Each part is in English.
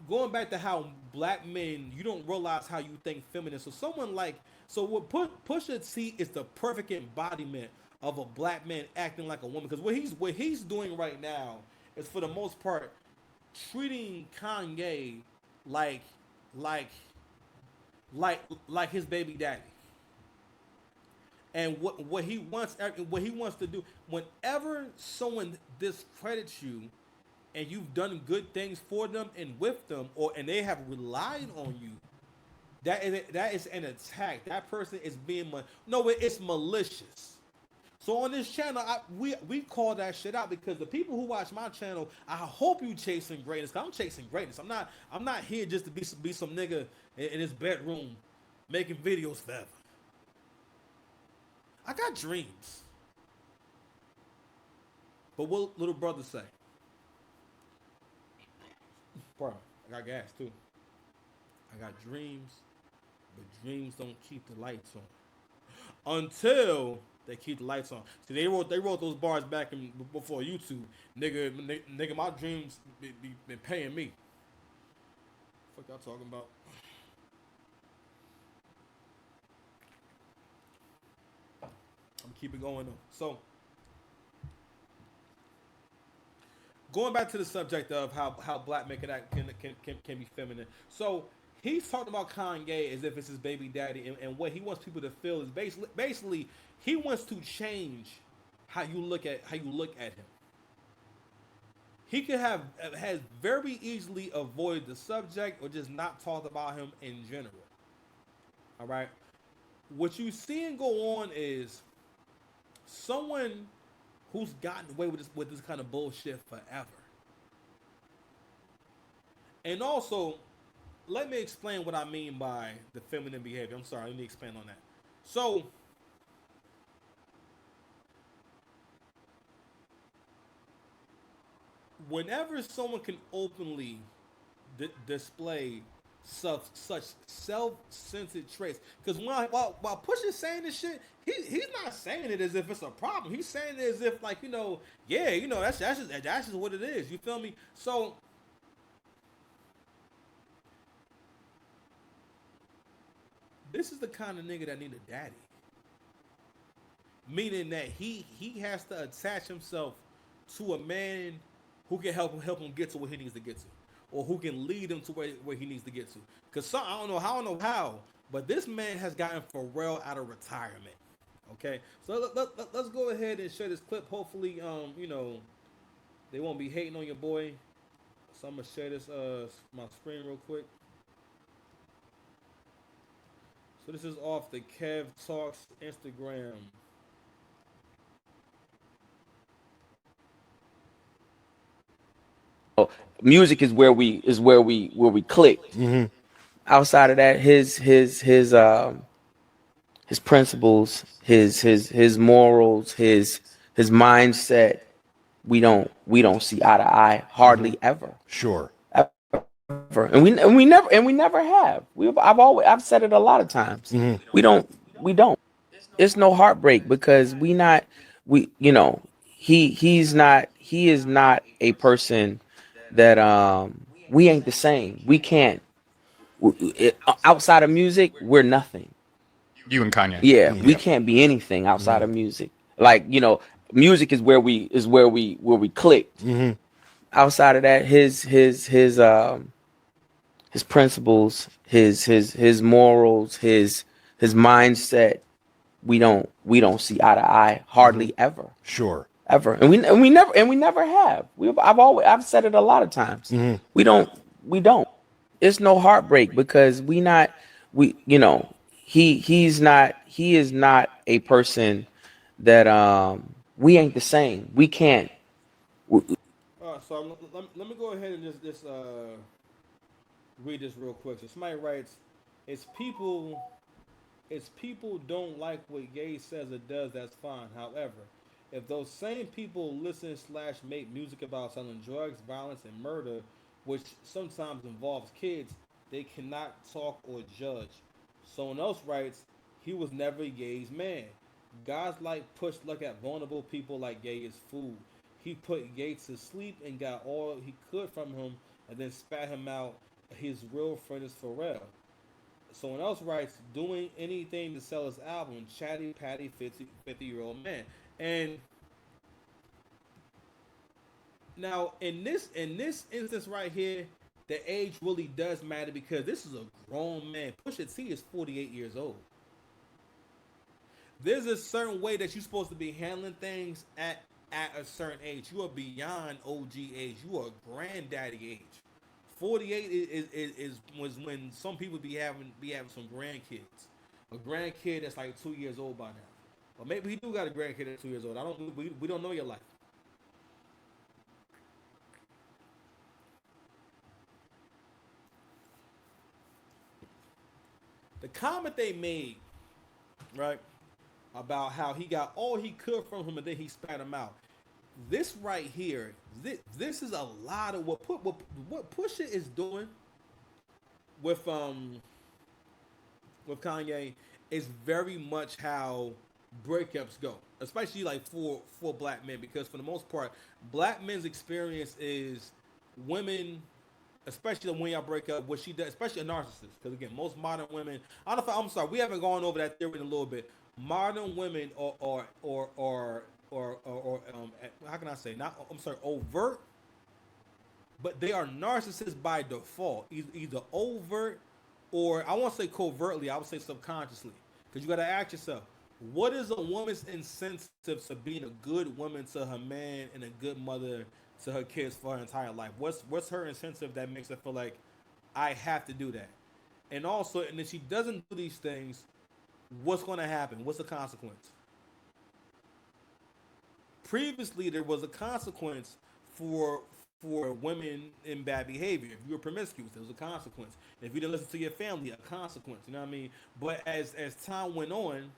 going back to how black men, you don't realize how you think feminine. So someone like, so what Pusha T is the perfect embodiment of a black man acting like a woman. Because what he's doing right now is for the most part treating Kanye like like like his baby daddy. And what he wants to do whenever someone discredits you and you've done good things for them and with them, or and they have relied on you, that is an attack. That person is being no, it's malicious. So on this channel, we call that shit out because the people who watch my channel, I hope you chasing greatness. Cause I'm chasing greatness. I'm not here just to be some nigga in his bedroom making videos forever. I got dreams. But what little brother say? Bro, I got gas too. I got dreams, but dreams don't keep the lights on until they keep the lights on. See, they wrote those bars back in before YouTube. Nigga, my dreams been paying me. Fuck y'all talking about? I'm keep it going though. So going back to the subject of how black men can be feminine. So he's talking about Kanye as if it's his baby daddy, and what he wants people to feel is basically he wants to change how you look at him. He could have has very easily avoided the subject or just not talked about him in general. All right. What you seeing go on is someone who's gotten away with this kind of bullshit forever. And also, let me explain what I mean by the feminine behavior. I'm sorry, let me expand on that. So, whenever someone can openly display such self-centered traits, because while Push is saying this shit, he's not saying it as if it's a problem. He's saying it as if like yeah, that's just what it is. You feel me? So this is the kind of nigga that need a daddy, meaning that he has to attach himself to a man who can help him get to where he needs to get to, or who can lead him to where he needs to get to. Cause I don't know how, but this man has gotten Pharrell out of retirement. Okay, so let's go ahead and share this clip. Hopefully, they won't be hating on your boy. So I'm gonna share this my screen real quick. So this is off the Kev Talks Instagram. Music is where we clicked. Outside of that, his principles, his morals, his mindset, we don't see eye to eye hardly ever. Sure. Ever. And we never have. I've said it a lot of times. We don't. It's no heartbreak because we he is not a person that we ain't the same. We can't outside of music, we're nothing. You and Kanye. Yeah, we Yeah. can't be anything outside of music. Like, music is where we clicked. Outside of that, his principles, his morals, his mindset, we don't see eye to eye hardly ever. Sure. Ever. And we never have. I've said it a lot of times. We don't. It's no heartbreak because we he is not a person that we ain't the same. We can't. All right, so let me go ahead and just read this real quick. So somebody writes, "It's people, it's people don't like what Gay says or does. That's fine. However, if those same people listen slash make music about selling drugs, violence, and murder, which sometimes involves kids, they cannot talk or judge." Someone else writes, "He was never Gay's man. Guys like Push look at vulnerable people like Gay as food. He put Gay to sleep and got all he could from him, and then spat him out his real friend is Pharrell. Someone else writes, doing anything to sell his album, chatty patty 50-year-old man. And now in this instance right here, the age really does matter because this is a grown man. Pusha T is 48 years old. There's a certain way that you're supposed to be handling things at a certain age. You are beyond OG age. You are granddaddy age. 48 is was when some people be having some grandkids. A grandkid that's like 2 years old by now. Or maybe he do got a grandkid that's 2 years old. I don't. We don't know your life. The comment they made, right, about how he got all he could from him and then he spat him out. This right here, this is a lot of what Pusha is doing with Kanye is very much how breakups go, especially like for black men, because for the most part, black men's experience is women, especially when y'all break up, what she does, especially a narcissist. Because again, most modern women, I don't know if I'm sorry, we haven't gone over that theory in a little bit. Modern women or how can I say, not, I'm sorry, overt, but they are narcissists by default. Either overt or I won't say covertly, I would say subconsciously. Because you got to ask yourself, what is a woman's incentive to being a good woman to her man and a good mother to her kids for her entire life? What's her incentive that makes her feel like I have to do that? And also, and if she doesn't do these things, what's going to happen? What's the consequence? Previously, there was a consequence for for women in bad behavior. If you were promiscuous, there was a consequence. If you didn't listen to your family, a consequence. You know what I mean? But as time went on,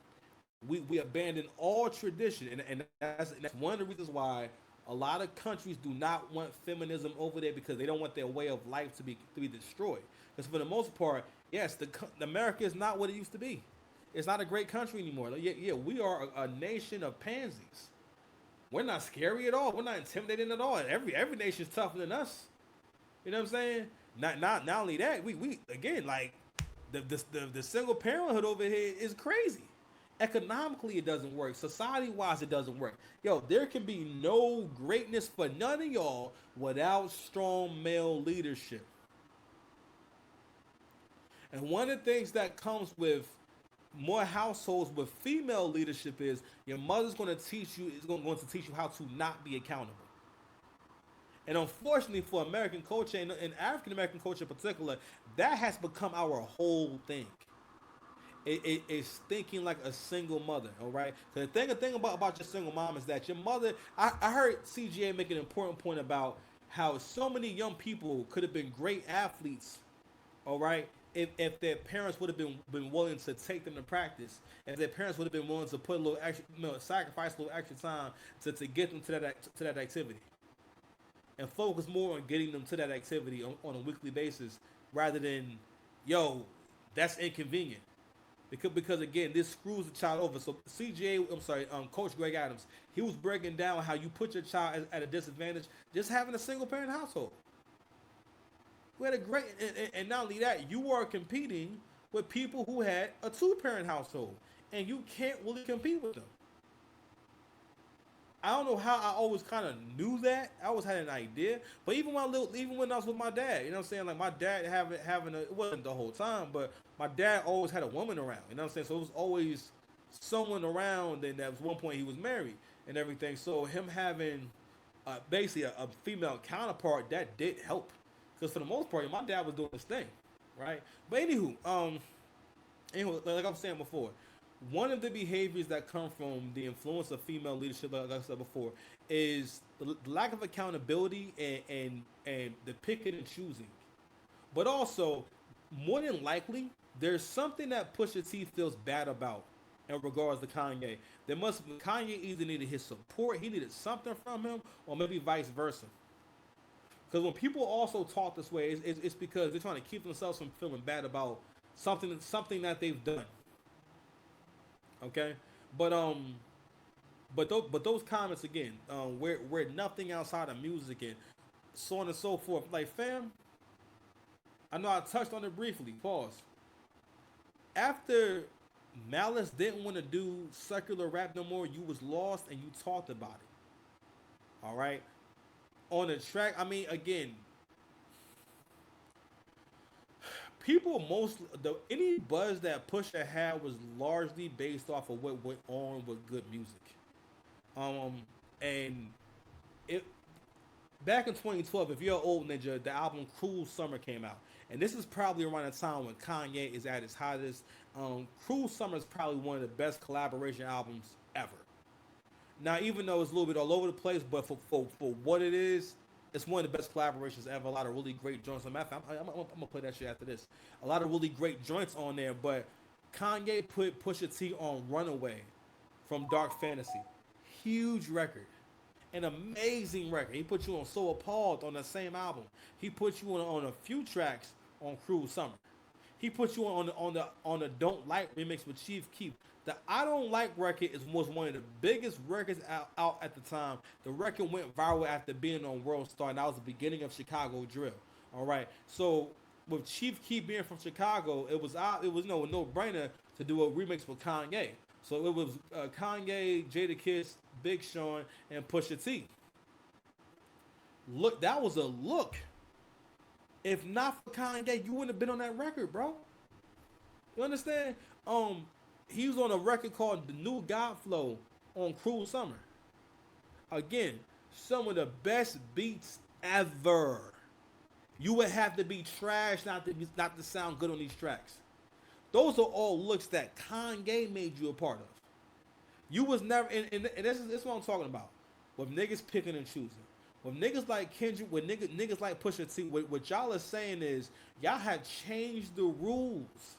we abandoned all tradition, and that's one of the reasons why a lot of countries do not want feminism over there, because they don't want their way of life to be destroyed. Because for the most part, yes, America is not what it used to be. It's not a great country anymore. Like, yeah, we are a nation of pansies. We're not scary at all. We're not intimidating at all. Every nation's tougher than us. You know what I'm saying? Not only that, we again, like the single parenthood over here is crazy. Economically, it doesn't work. Society wise, it doesn't work. Yo, there can be no greatness for none of y'all without strong male leadership. And one of the things that comes with more households with female leadership is your mother's going to teach you is going to teach you how to not be accountable. And unfortunately for American culture and African American culture in particular, that has become our whole thing. It's thinking like a single mother, all right? Because the thing about your single mom is that your mother, I heard CGA make an important point about how so many young people could have been great athletes, all right, if their parents would have been willing to take them to practice, if their parents would have been willing to put a little extra, sacrifice a little extra time to get them to that activity, and focus more on getting them to that activity on a weekly basis rather than, yo, that's inconvenient. Because again, this screws the child over. So Coach Greg Adams, he was breaking down how you put your child at a disadvantage just having a single parent household. We had a great, and not only that, you are competing with people who had a two-parent household, and you can't really compete with them. I don't know how I always kind of knew that. I always had an idea, but even when I was with my dad, you know what I'm saying? Like my dad having it wasn't the whole time, but my dad always had a woman around. You know what I'm saying? So it was always someone around, and at one point he was married and everything. So him having basically a female counterpart, that did help, because for the most part, my dad was doing his thing, right? But anyway, like I was saying before, one of the behaviors that come from the influence of female leadership, like I said before, is the lack of accountability and the picking and choosing. But also, more than likely, there's something that Pusha T feels bad about in regards to Kanye. Kanye either needed his support, he needed something from him, or maybe vice versa. Because when people also talk this way, it's because they're trying to keep themselves from feeling bad about something that they've done. Okay, but those comments again, we're nothing outside of music and so on and so forth. Like, fam, I know I touched on it briefly. Pause. After Malice didn't want to do secular rap no more, you was lost and you talked about it. All right. On the track, I mean, again, people most the any buzz that Pusha had was largely based off of what went on with good music. Um, and it back in 2012, if you're an old ninja, the album Cruel Summer came out. And this is probably around the time when Kanye is at his hottest. Cruel Summer is probably one of the best collaboration albums ever. Now, even though it's a little bit all over the place, but for what it is, it's one of the best collaborations ever. A lot of really great joints. I'm going to play that shit after this. A lot of really great joints on there, but Kanye put Pusha T on Runaway from Dark Fantasy. Huge record. An amazing record. He put you on So Appalled on the same album. He put you on a few tracks on Cruel Summer. He put you on the Don't Like remix with Chief Keef. The I Don't Like record was one of the biggest records out at the time. The record went viral after being on World Star, and that was the beginning of Chicago drill. All right, so with Chief Keef being from Chicago, it was no brainer to do a remix with Kanye. So it was Kanye, Jada Kiss, Big Sean, and Pusha T. Look, that was a look. If not for Kanye, you wouldn't have been on that record, bro. You understand? He was on a record called The New God Flow on Cruel Summer. Again, some of the best beats ever. You would have to be trash not to sound good on these tracks. Those are all looks that Kanye made you a part of. You was never, and this is what I'm talking about. With niggas picking and choosing. With niggas like Kendrick, with niggas like Pusha T, what y'all are saying is, y'all have changed the rules.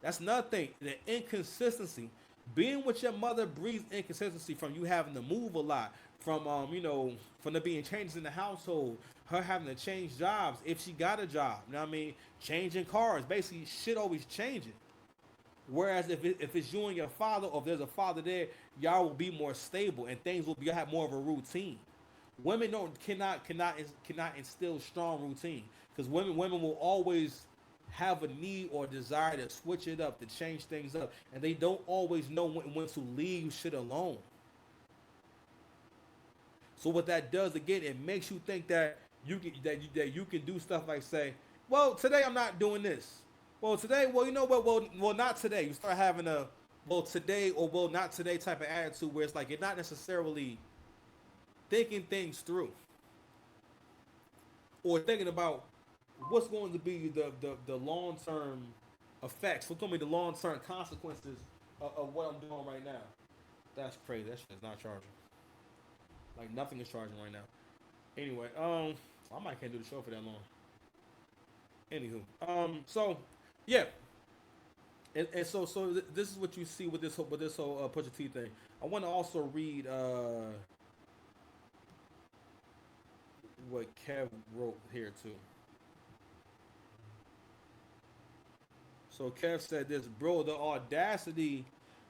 That's another thing. The inconsistency. Being with your mother breeds inconsistency from you having to move a lot. From there being changes in the household. Her having to change jobs if she got a job. You know what I mean? Changing cars. Basically, shit always changing. Whereas if it's you and your father, or if there's a father there, y'all will be more stable and things will be have more of a routine. Women cannot instill strong routine because women will always have a need or desire to switch it up, to change things up, and they don't always know when to leave shit alone. So what that does again, it makes you think that you can do stuff like say, well, today I'm not doing this. Well, today, well, you know what? Well, not today. You start having a well today or well not today type of attitude where it's like you're not necessarily thinking things through or thinking about what's going to be the long term effects, what's going to be the long term consequences of what I'm doing right now. That's crazy. That shit is not charging. Like nothing is charging right now. Anyway, I might can't do the show for that long. Anywho, so yeah, and so this is what you see with this whole Pusha T thing. I want to also read what Kev wrote here too. So Kev said this, bro, the audacity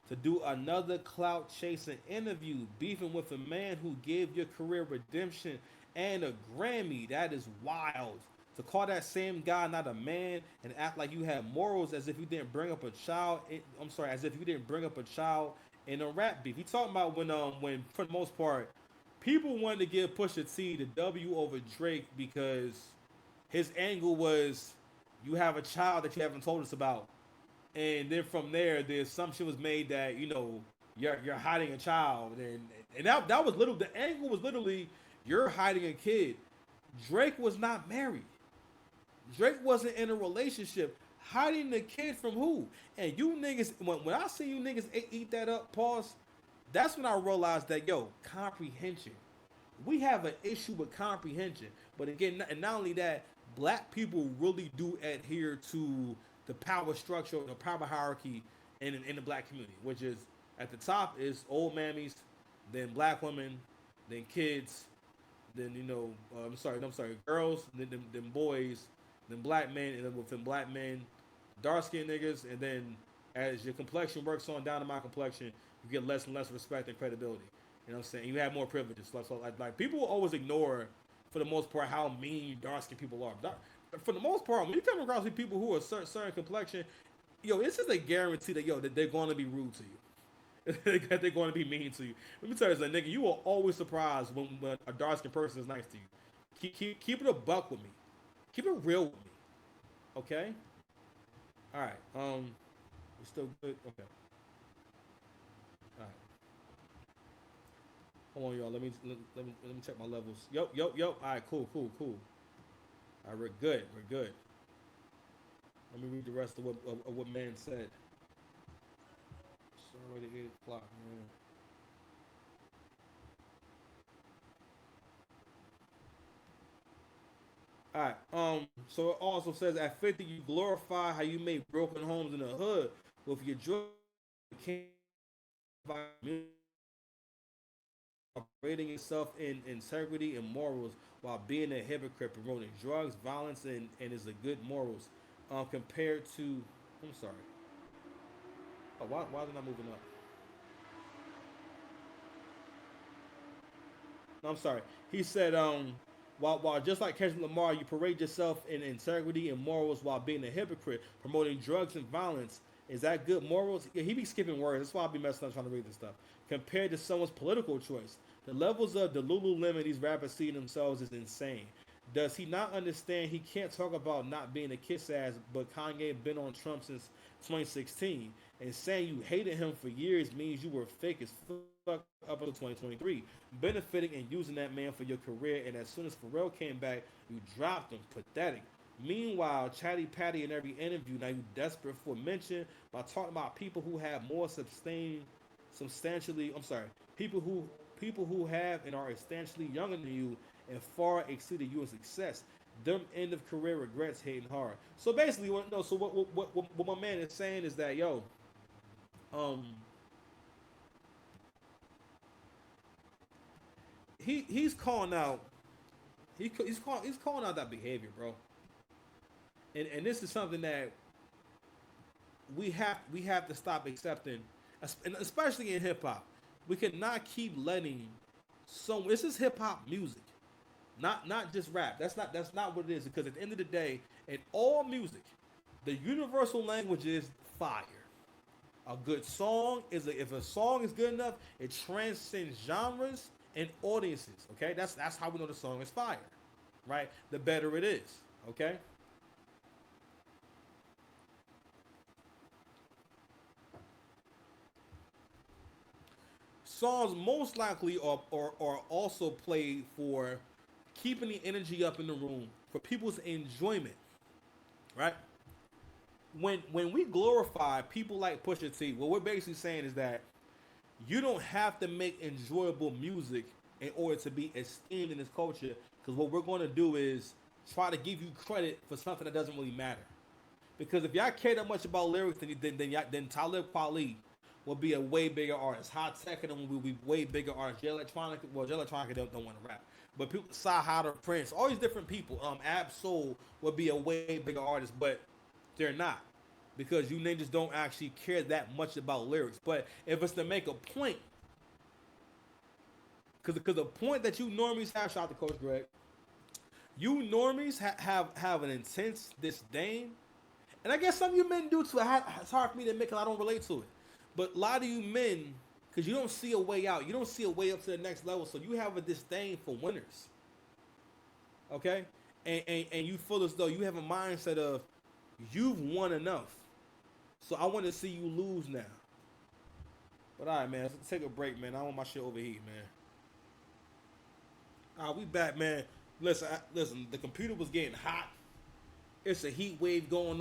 to do another clout chasing interview, beefing with a man who gave your career redemption and a Grammy. That is wild. To call that same guy not a man and act like you have morals as if you didn't bring up a child. I'm sorry, as if you didn't bring up a child in a rap beef. He talking about when for the most part, people wanted to give Pusha T the W over Drake because his angle was you have a child that you haven't told us about, and then from there the assumption was made that you're hiding a child, and that was little. The angle was literally you're hiding a kid. Drake was not married. Drake wasn't in a relationship. Hiding the kid from who? And you niggas, when I see you niggas eat that up, pause, that's when I realized that, comprehension. We have an issue with comprehension. But again, and not only that, black people really do adhere to the power structure, the power hierarchy in the black community, which is at the top is old mammies, then black women, then kids, then I'm sorry, girls, then boys, then black men, and then within black men, dark skinned niggas, and then as your complexion works on down to my complexion, you get less and less respect and credibility. You know what I'm saying? You have more privileges. So like people will always ignore, for the most part, how mean dark skinned people are. for the most part, when you come across these people who are certain complexion, yo, this is a guarantee that that they're going to be rude to you. That they're going to be mean to you. Let me tell you something, nigga. You are always surprised when a dark skinned person is nice to you. Keep it a buck with me. Keep it real with me. Okay. All right. We still good. Okay. All right. Hold on, y'all. Let me check my levels. Yo. All right. Cool. All right. We're good. We're good. Let me read the rest of what man said. It's already 8 o'clock, man. All right. So it also says at 50, you glorify how you made broken homes in the hood with your joy. You can't operating yourself in integrity and morals while being a hypocrite, promoting drugs, violence, and is a good morals. Compared to, I'm sorry. Oh, why is it not moving up? No, I'm sorry. He said, while just like Kendrick Lamar, you parade yourself in integrity and morals while being a hypocrite, promoting drugs and violence. Is that good morals? Yeah, he be skipping words. That's why I be messing up trying to read this stuff. Compared to someone's political choice, the levels of the Lululemon these rappers see themselves is insane. Does he not understand he can't talk about not being a kiss ass, but Kanye been on Trump since 2016, and saying you hated him for years means you were fake as fuck up until 2023, benefiting and using that man for your career, and as soon as Pharrell came back, you dropped him. Pathetic. Meanwhile, Chatty Patty in every interview, now you desperate for mention by talking about people who have more substantially, I'm sorry, people who have and are substantially younger than you and far exceeded you in success. Them end of career regrets hating hard. So basically, what my man is saying is that um, he's calling out he's calling out that behavior, bro. And this is something that we have to stop accepting, and especially in hip hop. We cannot keep letting this is hip hop music, not just rap. That's not what it is. Because at the end of the day, in all music, the universal language is fire. A good song if a song is good enough, it transcends genres and audiences. Okay, that's how we know the song is fire, right? The better it is. Okay. Songs most likely are also played for keeping the energy up in the room for people's enjoyment, right? When we glorify people like Pusha T, what we're basically saying is that you don't have to make enjoyable music in order to be esteemed in this culture. Because what we're going to do is try to give you credit for something that doesn't really matter. Because if y'all care that much about lyrics, then Talib Kweli will be a way bigger artist. Hot Tech and them will be way bigger artists. J Electronica, well, J Electronica don't want to rap, but people, Sahara, Prince, all these different people, Ab Soul will be a way bigger artist, but they're not because you ninjas don't actually care that much about lyrics. But if it's to make a point, because the point that you normies have, shout out to Coach Greg, you normies have an intense disdain. And I guess some of you men do too. It's hard for me to admit because I don't relate to it. But a lot of you men, because you don't see a way out, you don't see a way up to the next level, so you have a disdain for winners. Okay? And you feel as though you have a mindset of you've won enough. So I want to see you lose now. But all right, man, let's take a break, man. I want my shit overheat, man. All right, we back, man. Listen, the computer was getting hot. It's a heat wave going on.